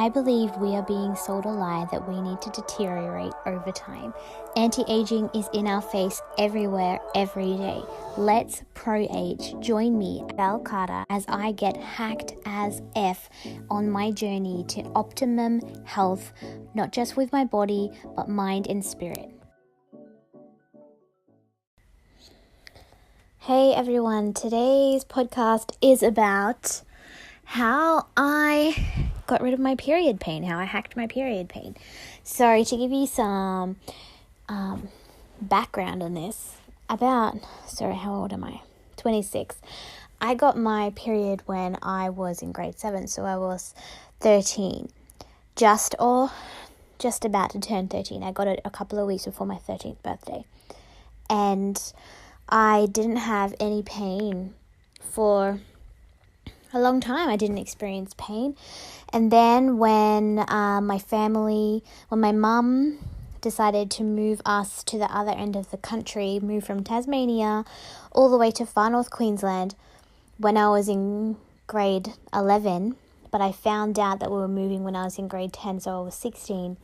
I believe we are being sold a lie that we need to deteriorate over time. Anti-aging is in our face everywhere, every day. Let's pro-age. Join me, Val Carter, as I get hacked as F on my journey to optimum health, not just with my body, but mind and spirit. Hey everyone, today's podcast is about how I got rid of my period pain, how I hacked my period pain. So to give you some background on this, how old am I? 26. I got my period when I was in grade 7, so I was 13. Just about to turn 13. I got it a couple of weeks before my 13th birthday. And I didn't have any pain for a long time. I didn't experience pain. And then when my mum decided to move us to the other end of the country, move from Tasmania all the way to far north Queensland when I was in grade 11, but I found out that we were moving when I was in grade 10, so I was 16.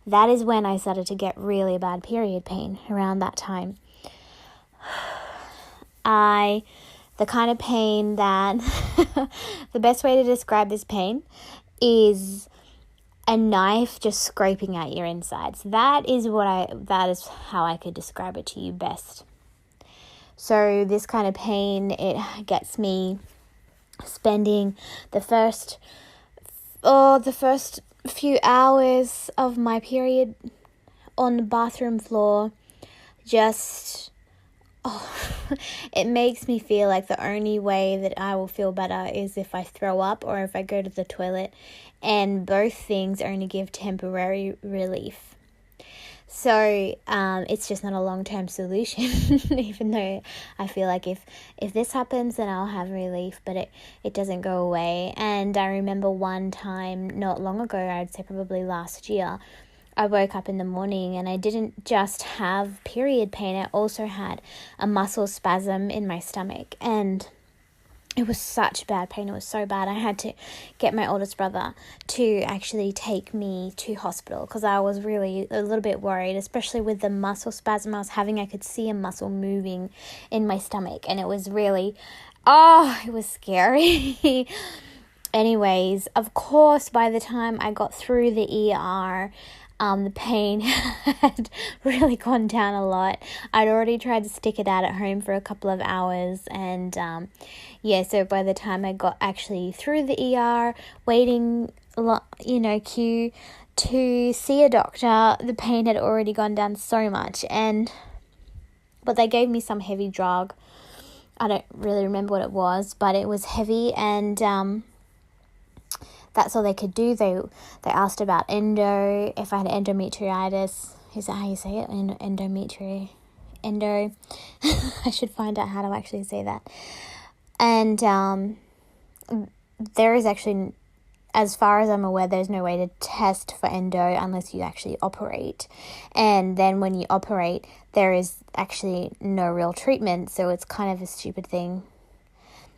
That is when I started to get really bad period pain around that time. The kind of pain that, the best way to describe this pain is a knife just scraping at your insides. That is how I could describe it to you best. So this kind of pain, it gets me spending the first few hours of my period on the bathroom floor, it makes me feel like the only way that I will feel better is if I throw up or if I go to the toilet, and both things only give temporary relief. So it's just not a long-term solution, even though I feel like if this happens, then I'll have relief, but it doesn't go away. And I remember one time not long ago, I'd say probably last year, I woke up in the morning and I didn't just have period pain, I also had a muscle spasm in my stomach, and it was such bad pain. It was so bad. I had to get my oldest brother to actually take me to hospital because I was really a little bit worried, especially with the muscle spasm I was having. I could see a muscle moving in my stomach, and it was really, it was scary. Anyways, of course, by the time I got through the ER, the pain had really gone down a lot. I'd already tried to stick it out at home for a couple of hours, and so by the time I got actually through the ER, waiting, queue to see a doctor, the pain had already gone down so much. But they gave me some heavy drug. I don't really remember what it was, but it was heavy, and that's all they could do. They asked about endo, if I had endometritis. Is that how you say it? Endo. I should find out how to actually say that. And there is actually, as far as I'm aware, there's no way to test for endo unless you actually operate. And then when you operate, there is actually no real treatment. So it's kind of a stupid thing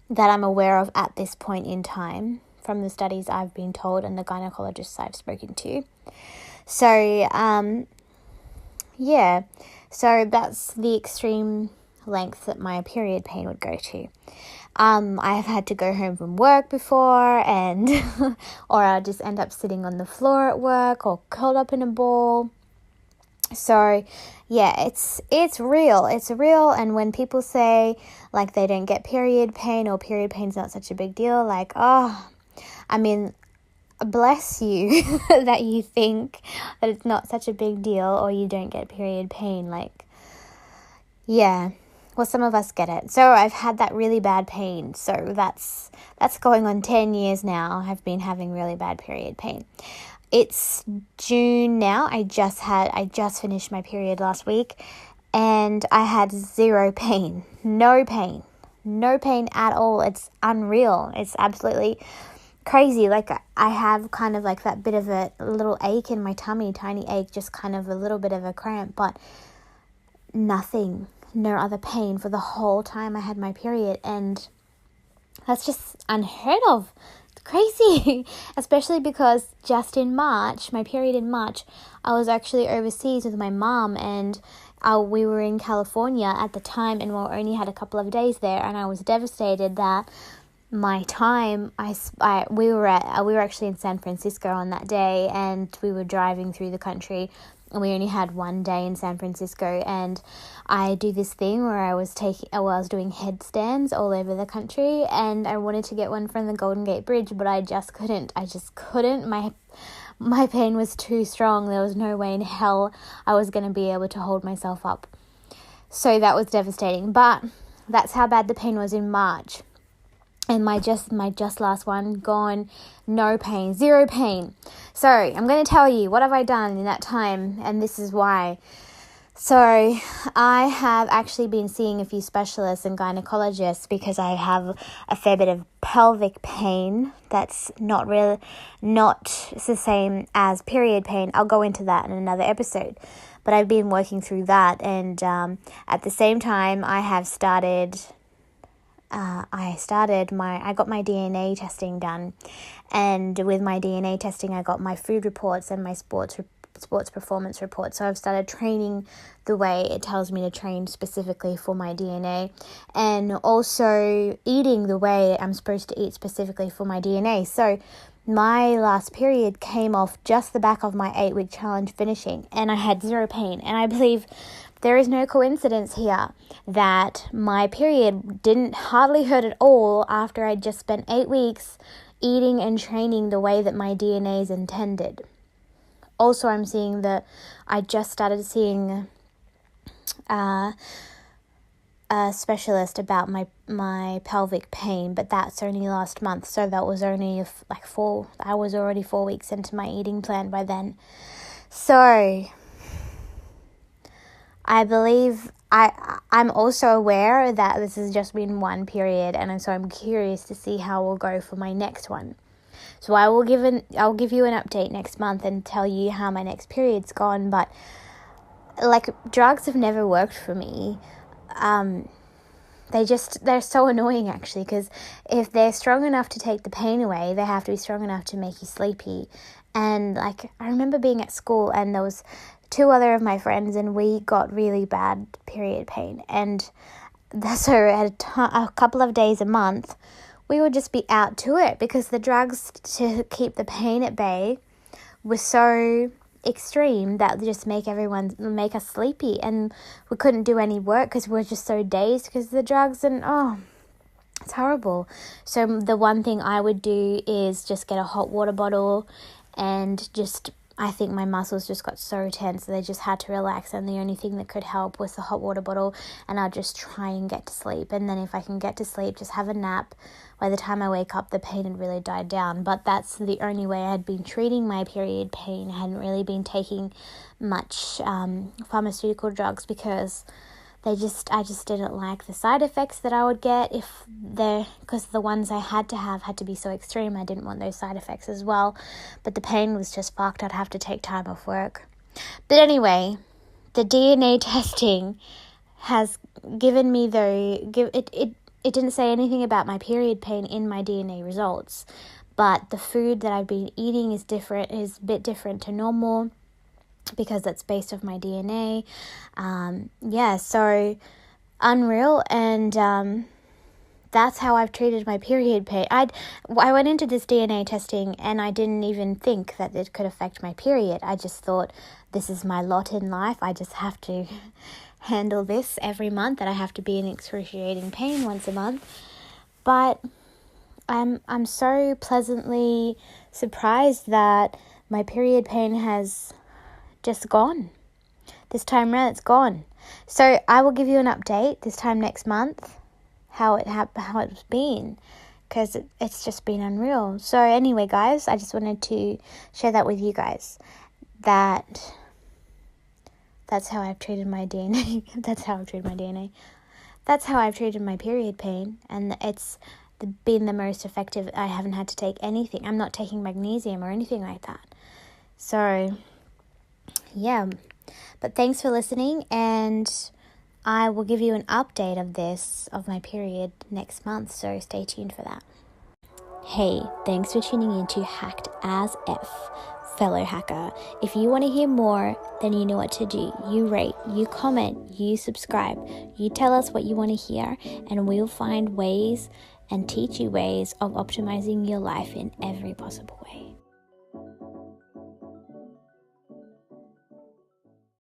that I'm aware of at this point in time, from the studies I've been told and the gynecologists I've spoken to. So, so that's the extreme length that my period pain would go to. I've had to go home from work before, and or I'll just end up sitting on the floor at work or curled up in a ball. So yeah, it's real. It's real. And when people say like they don't get period pain or period pain's not such a big deal, like, bless you that you think that it's not such a big deal or you don't get period pain. Like, yeah, well, some of us get it. So I've had that really bad pain. So that's going on 10 years now. I've been having really bad period pain. It's June now. I just finished my period last week, and I had zero pain. No pain at all. It's unreal. It's absolutely crazy. Like, I have kind of like that bit of a little ache in my tummy, tiny ache, just kind of a little bit of a cramp, but nothing, no other pain for the whole time I had my period. And that's just unheard of. It's crazy, especially because just in March, my period in March, I was actually overseas with my mom, and we were in California at the time, and we only had a couple of days there, and I was devastated that my time, we were actually in San Francisco on that day, and we were driving through the country, and we only had one day in San Francisco, and I do this thing where I was doing headstands all over the country, and I wanted to get one from the Golden Gate Bridge, but I just couldn't. My pain was too strong. There was no way in hell I was going to be able to hold myself up. So that was devastating, but that's how bad the pain was in March. And my just last one, gone, no pain, zero pain. So I'm going to tell you, what have I done in that time, and this is why. So I have actually been seeing a few specialists and gynecologists because I have a fair bit of pelvic pain that's not the same as period pain. I'll go into that in another episode. But I've been working through that, and at the same time I have started... I got my DNA testing done, and with my DNA testing I got my food reports and my sports performance reports. So I've started training the way it tells me to train specifically for my DNA, and also eating the way I'm supposed to eat specifically for my DNA. So my last period came off just the back of my 8-week challenge finishing, and I had zero pain. And I believe there is no coincidence here that my period didn't hardly hurt at all after I just spent 8 weeks eating and training the way that my DNA is intended. Also, I just started seeing a specialist about my pelvic pain, but that's only last month. So that was only I was already 4 weeks into my eating plan by then. So I believe I'm also aware that this has just been one period, and so I'm curious to see how we'll go for my next one. So I'll give you an update next month and tell you how my next period's gone. But drugs have never worked for me. They're so annoying actually, because if they're strong enough to take the pain away, they have to be strong enough to make you sleepy. And I remember being at school, and there was 2 other of my friends, and we got really bad period pain, and so at a couple of days a month we would just be out to it, because the drugs to keep the pain at bay were so extreme that they just make us sleepy, and we couldn't do any work because we were just so dazed because of the drugs, and it's horrible. So the one thing I would do is just get a hot water bottle, and I think my muscles just got so tense that they just had to relax, and the only thing that could help was the hot water bottle, and I'll just try and get to sleep. And then if I can get to sleep, just have a nap. By the time I wake up, the pain had really died down. But that's the only way I had been treating my period pain. I hadn't really been taking much pharmaceutical drugs, because I just didn't like the side effects that I would get because the ones I had to be so extreme. I didn't want those side effects as well, but the pain was just fucked. I'd have to take time off work. But anyway, the DNA testing has given me it didn't say anything about my period pain in my DNA results, but the food that I've been eating is a bit different to normal, because that's based off my DNA. So unreal. And that's how I've treated my period pain. I went into this DNA testing, and I didn't even think that it could affect my period. I just thought, this is my lot in life. I just have to handle this every month, that I have to be in excruciating pain once a month. But I'm so pleasantly surprised that my period pain has just gone. This time around, it's gone. So I will give you an update this time next month, how it's been, because it's just been unreal. So anyway, guys, I just wanted to share that with you guys, that's how I've treated my DNA. That's how I've treated my period pain, and it's been the most effective. I haven't had to take anything. I'm not taking magnesium or anything like that. So yeah, but thanks for listening, and I will give you an update of my period next month, so stay tuned for that. Hey, thanks for tuning in to Hacked as F, fellow hacker. If you want to hear more, then you know what to do. You rate, you comment, you subscribe, you tell us what you want to hear, and we'll find ways and teach you ways of optimizing your life in every possible way.